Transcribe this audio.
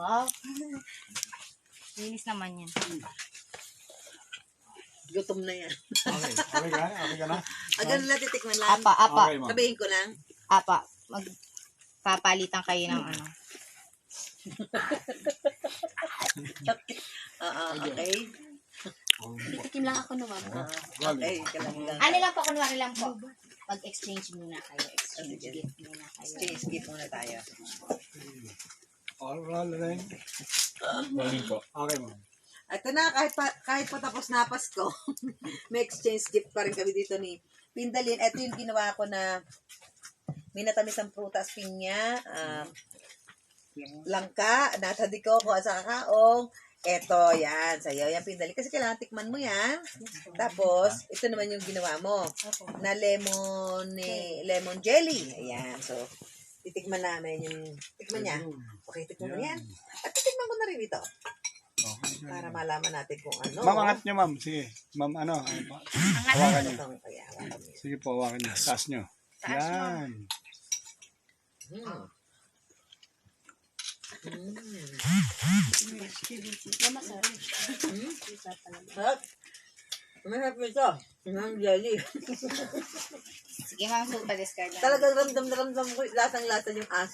Wow. Linis naman yan. Gutom na yan. Okay. Okay ka? Okay ka na? Agad na titikman lang. Apa. Okay, ma'am. Sabihin ko lang. Apa. Magpapalitan kayo ng ano. Okay. Tikim lang ako naman. Okay, kalang lang. Ano lang po, kunwari lang po. Pag-exchange muna kayo. Exchange Sige. gift muna kayo. Exchange gift muna tayo. Alright. Galing po. Okay, ma'am. Ito na, kahit pa tapos na Pasko, may exchange gift pa rin kami dito ni Pindalin. Ito yung ginawa ko na minatamis ang prutas, pinya, langka, nasa di ko at sa kakaong. Ito, yan, sa'yo. Yan, Pindalin. Kasi kailangan tikman mo yan. Tapos, ito naman yung ginawa mo na lemon jelly. Ayan, so, titikman namin yung, tikman niya. Okay, tikman mo yan. At titikman ko na rin ito. Para malaman natin kung ano. Ma'am, angat nyo, ma'am. Sige. Ma'am, ano? Hawakan nyo. Itong, kaya, hawakan mo. Sige po, hawakan nyo. Taas nyo. Yan. Sarap. Masarap ito. Yung jelly. Sige ma'am, so pa-discard lang. Talagang ramdam na ramdam ko lasang-lasa yung asin.